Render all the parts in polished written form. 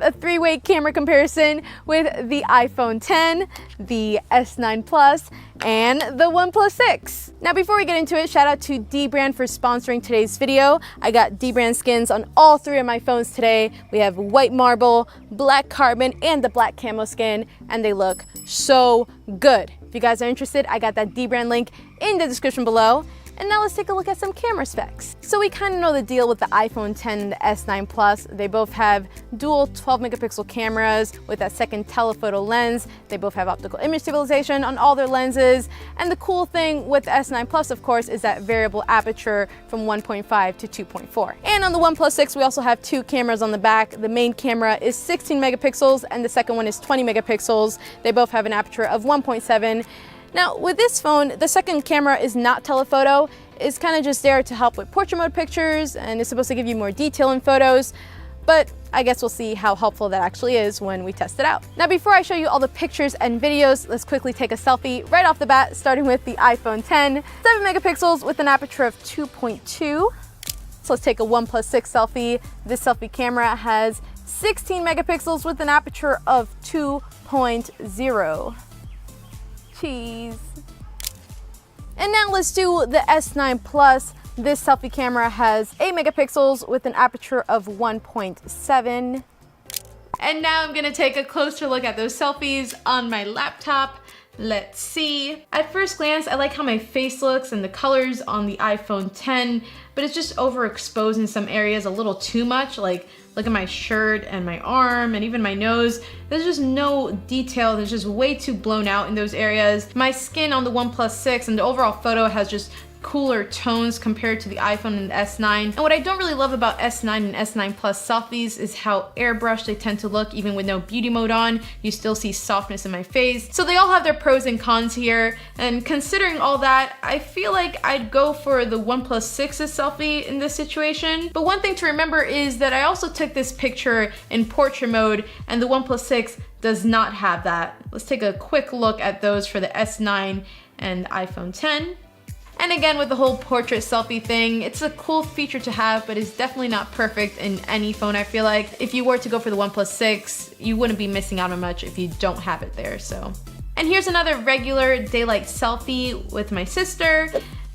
A three-way camera comparison with the iPhone 10, the S9 Plus, and the OnePlus 6. Now before we get into it, shout out to Dbrand for sponsoring today's video. I got Dbrand skins on all three of my phones today. We have white marble, black carbon, and the black camo skin, and they look so good. If you guys are interested, I got that Dbrand link in the description below. And now let's take a look at some camera specs. So we kind of know the deal with the iPhone 10 and the S9 Plus. They both have dual 12 megapixel cameras with that second telephoto lens. They both have optical image stabilization on all their lenses. And the cool thing with the S9 Plus, of course, is that variable aperture from 1.5 to 2.4. And on the OnePlus 6, we also have two cameras on the back. The main camera is 16 megapixels and the second one is 20 megapixels. They both have an aperture of 1.7. Now with this phone, the second camera is not telephoto. It's kind of just there to help with portrait mode pictures and it's supposed to give you more detail in photos, but I guess we'll see how helpful that actually is when we test it out. Now before I show you all the pictures and videos, let's quickly take a selfie right off the bat, starting with the iPhone 10. 7 megapixels with an aperture of 2.2. So let's take a OnePlus 6 selfie. This selfie camera has 16 megapixels with an aperture of 2.0. Cheese. And now let's do the S9 Plus. This selfie camera has 8 megapixels with an aperture of 1.7. And now I'm gonna take a closer look at those selfies on my laptop. Let's see. At first glance, I like how my face looks and the colors on the iPhone 10, but it's just overexposed in some areas a little too much. Like, look at my shirt and my arm and even my nose. There's just no detail. There's just way too blown out in those areas. My skin on the OnePlus 6 and the overall photo has just cooler tones compared to the iPhone and the S9. And what I don't really love about S9 and S9 Plus selfies is how airbrushed they tend to look. Even with no beauty mode on, you still see softness in my face. So they all have their pros and cons here. And considering all that, I feel like I'd go for the OnePlus 6's selfie in this situation. But one thing to remember is that I also took this picture in portrait mode and the OnePlus 6 does not have that. Let's take a quick look at those for the S9 and iPhone 10. And again, with the whole portrait selfie thing, it's a cool feature to have, but it's definitely not perfect in any phone, I feel like. If you were to go for the OnePlus 6, you wouldn't be missing out on much if you don't have it there, so. And here's another regular daylight selfie with my sister.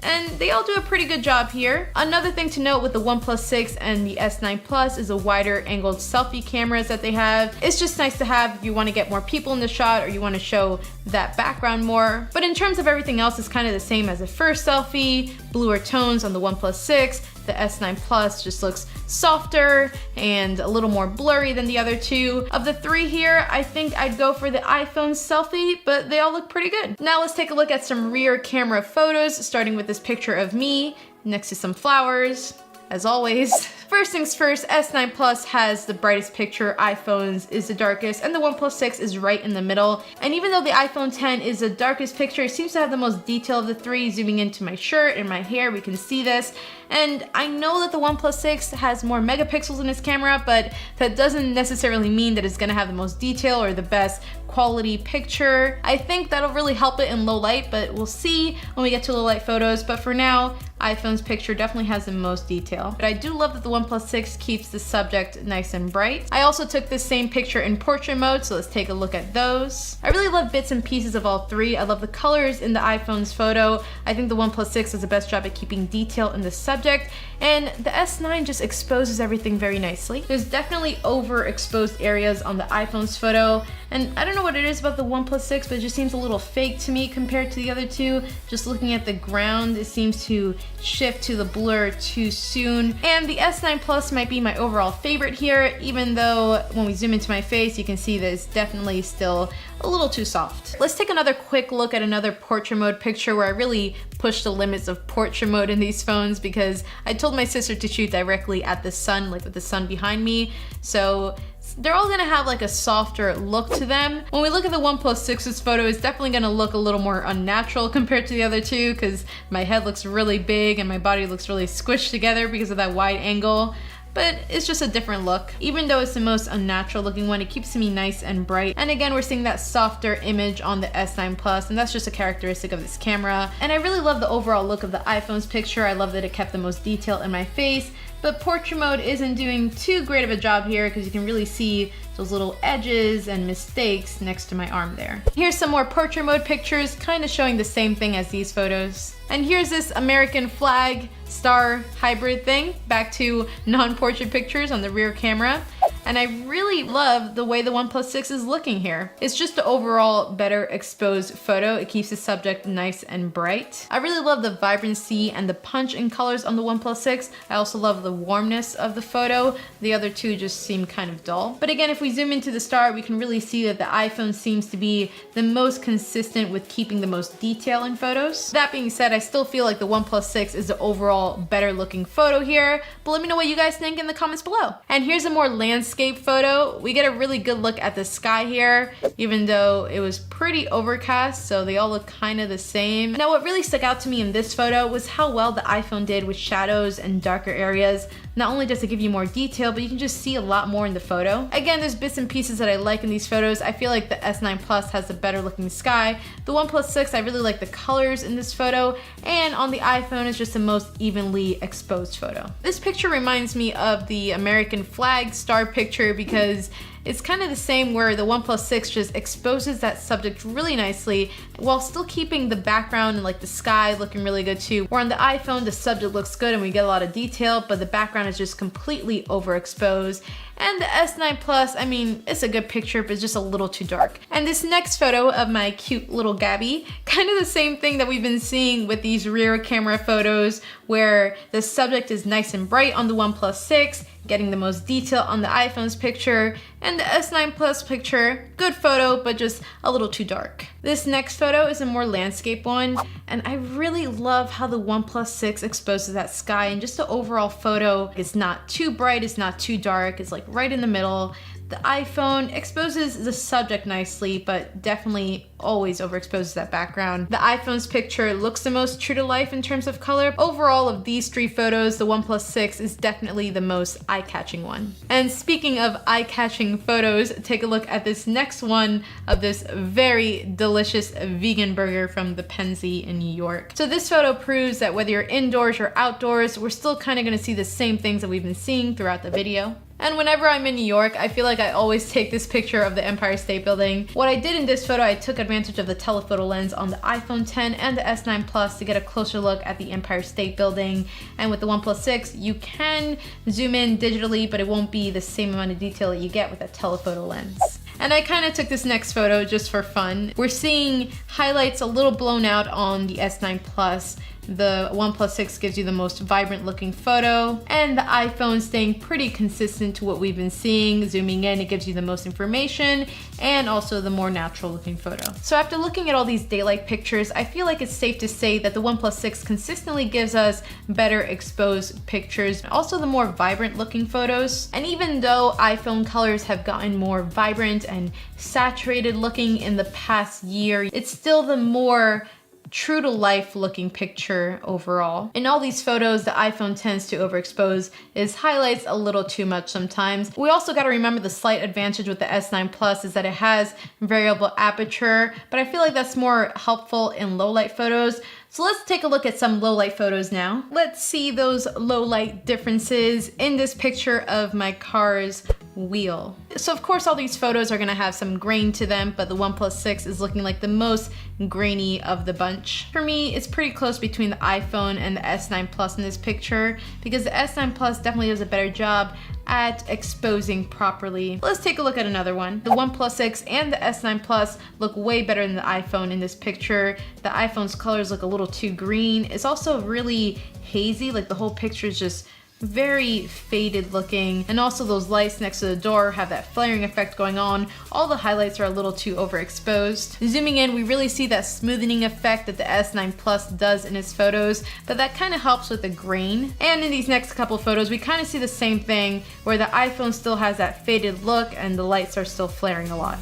And they all do a pretty good job here. Another thing to note with the OnePlus 6 and the S9 Plus is the wider angled selfie cameras that they have. It's just nice to have if you want to get more people in the shot or you want to show that background more. But in terms of everything else, it's kind of the same as the first selfie. Bluer tones on the OnePlus 6. The S9 Plus just looks softer and a little more blurry than the other two. Of the three here, I think I'd go for the iPhone selfie, but they all look pretty good. Now let's take a look at some rear camera photos, starting with this picture of me next to some flowers, as always. First things first, S9 Plus has the brightest picture, iPhone's is the darkest, and the OnePlus 6 is right in the middle. And even though the iPhone 10 is the darkest picture, it seems to have the most detail of the three. Zooming into my shirt and my hair, we can see this. And I know that the OnePlus 6 has more megapixels in its camera, but that doesn't necessarily mean that it's gonna have the most detail or the best quality picture. I think that'll really help it in low light, but we'll see when we get to low light photos. But for now, iPhone's picture definitely has the most detail. But I do love that the OnePlus 6 keeps the subject nice and bright. I also took this same picture in portrait mode, so let's take a look at those. I really love bits and pieces of all three. I love the colors in the iPhone's photo. I think the OnePlus 6 does the best job at keeping detail in the subject, and the S9 just exposes everything very nicely. There's definitely overexposed areas on the iPhone's photo, and I don't know what it is about the OnePlus 6, but it just seems a little fake to me compared to the other two. Just looking at the ground, it seems to shift to the blur too soon. And the S9 Plus might be my overall favorite here, even though when we zoom into my face, you can see that it's definitely still a little too soft. Let's take another quick look at another portrait mode picture where I really push the limits of portrait mode in these phones, because I told my sister to shoot directly at the sun, like with the sun behind me. So they're all gonna have like a softer look to them. When we look at the OnePlus 6's photo, it's definitely gonna look a little more unnatural compared to the other two, because my head looks really big and my body looks really squished together because of that wide angle. But it's just a different look. Even though it's the most unnatural looking one, it keeps me nice and bright. And again, we're seeing that softer image on the S9 Plus, and that's just a characteristic of this camera. And I really love the overall look of the iPhone's picture. I love that it kept the most detail in my face. But portrait mode isn't doing too great of a job here because you can really see those little edges and mistakes next to my arm there. Here's some more portrait mode pictures, kind of showing the same thing as these photos. And here's this American flag star hybrid thing, back to non-portrait pictures on the rear camera. And I really love the way the OnePlus 6 is looking here. It's just an overall better exposed photo. It keeps the subject nice and bright. I really love the vibrancy and the punch in colors on the OnePlus 6. I also love the warmness of the photo. The other two just seem kind of dull. But again, if we zoom into the star, we can really see that the iPhone seems to be the most consistent with keeping the most detail in photos. That being said, I still feel like the OnePlus 6 is the overall better looking photo here. But let me know what you guys think in the comments below. And here's a more landscape photo. We get a really good look at the sky here, even though it was pretty overcast, so they all look kind of the same. Now, what really stuck out to me in this photo was how well the iPhone did with shadows and darker areas. Not only does it give you more detail, but you can just see a lot more in the photo. Again, there's bits and pieces that I like in these photos. I feel like the S9 Plus has a better looking sky. The OnePlus 6, I really like the colors in this photo, and on the iPhone, it's just the most evenly exposed photo. This picture reminds me of the American flag star picture because it's kind of the same where the OnePlus 6 just exposes that subject really nicely while still keeping the background and like the sky looking really good too. Where on the iPhone, the subject looks good and we get a lot of detail, but the background is just completely overexposed. And the S9 Plus, I mean, it's a good picture, but it's just a little too dark. And this next photo of my cute little Gabby, kind of the same thing that we've been seeing with these rear camera photos where the subject is nice and bright on the OnePlus 6, getting the most detail on the iPhone's picture, and the S9 Plus picture, good photo, but just a little too dark. This next photo is a more landscape one, and I really love how the OnePlus 6 exposes that sky, and just the overall photo is not too bright, it's not too dark, it's like right in the middle. The iPhone exposes the subject nicely, but definitely always overexposes that background. The iPhone's picture looks the most true to life in terms of color. Overall, of these three photos, the OnePlus 6 is definitely the most eye-catching one. And speaking of eye-catching photos, take a look at this next one of this very delicious vegan burger from the Penzi in New York. So this photo proves that whether you're indoors or outdoors, we're still kind of gonna see the same things that we've been seeing throughout the video. And whenever I'm in New York, I feel like I always take this picture of the Empire State Building. What I did in this photo, I took advantage of the telephoto lens on the iPhone 10 and the S9 Plus to get a closer look at the Empire State Building. And with the OnePlus 6, you can zoom in digitally, but it won't be the same amount of detail that you get with a telephoto lens. And I kind of took this next photo just for fun. We're seeing highlights a little blown out on the S9 Plus. The OnePlus 6 gives you the most vibrant looking photo, and the iPhone staying pretty consistent to what we've been seeing. Zooming in, it gives you the most information and also the more natural looking photo. So after looking at all these daylight pictures, I feel like it's safe to say that the OnePlus 6 consistently gives us better exposed pictures, also the more vibrant looking photos. And even though iPhone colors have gotten more vibrant and saturated looking in the past year, it's still the more true to life looking picture overall. In all these photos, the iPhone tends to overexpose its highlights a little too much sometimes. We also got to remember the slight advantage with the S9 Plus is that it has variable aperture, but I feel like that's more helpful in low light photos. So let's take a look at some low light photos now. Let's see those low light differences in this picture of my car's wheel. So of course all these photos are gonna have some grain to them, but the OnePlus 6 is looking like the most grainy of the bunch. For me, it's pretty close between the iPhone and the S9 Plus in this picture because the S9 Plus definitely does a better job at exposing properly. Let's take a look at another one. The OnePlus 6 and the S9 Plus look way better than the iPhone in this picture. The iPhone's colors look a little too green. It's also really hazy, like the whole picture is just very faded looking, and also those lights next to the door have that flaring effect going on. All the highlights are a little too overexposed. Zooming in, we really see that smoothing effect that the S9 Plus does in its photos, but that kind of helps with the grain. And in these next couple photos, we kind of see the same thing where the iPhone still has that faded look and the lights are still flaring a lot.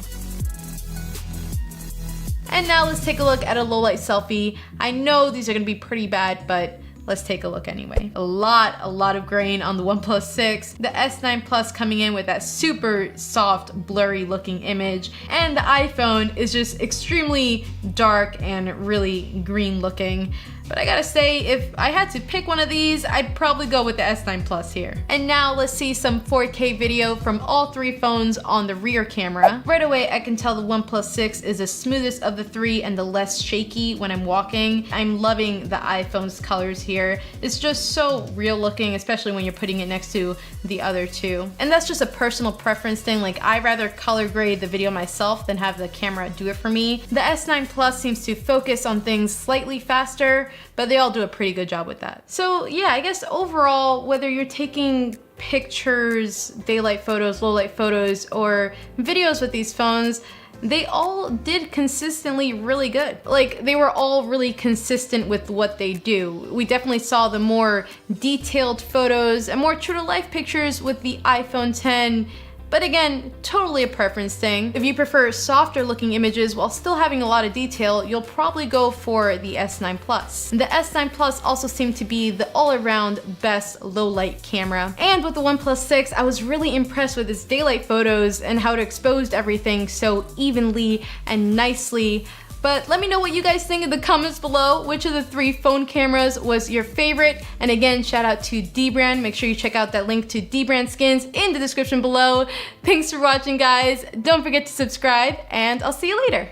And now let's take a look at a low light selfie. I know these are gonna be pretty bad, but let's take a look anyway. A lot of grain on the OnePlus 6. The S9 Plus coming in with that super soft, blurry looking image. And the iPhone is just extremely dark and really green looking. but I gotta say, if I had to pick one of these, I'd probably go with the S9 Plus here. And now let's see some 4K video from all three phones on the rear camera. Right away, I can tell the OnePlus 6 is the smoothest of the three and the less shaky when I'm walking. I'm loving the iPhone's colors here. It's just so real looking, especially when you're putting it next to the other two. And that's just a personal preference thing. Like, I rather color grade the video myself than have the camera do it for me. The S9 Plus seems to focus on things slightly faster, but they all do a pretty good job with that. So yeah, I guess overall, whether you're taking pictures, daylight photos, low light photos, or videos with these phones, they all did consistently really good. Like, they were all really consistent with what they do. We definitely saw the more detailed photos and more true to life pictures with the iPhone 10. But again, totally a preference thing. If you prefer softer looking images while still having a lot of detail, you'll probably go for the S9 Plus. The S9 Plus also seemed to be the all-around best low light camera. And with the OnePlus 6, I was really impressed with its daylight photos and how it exposed everything so evenly and nicely. But let me know what you guys think in the comments below. Which of the three phone cameras was your favorite? And again, shout out to Dbrand. Make sure you check out that link to Dbrand skins in the description below. Thanks for watching, guys. Don't forget to subscribe, and I'll see you later.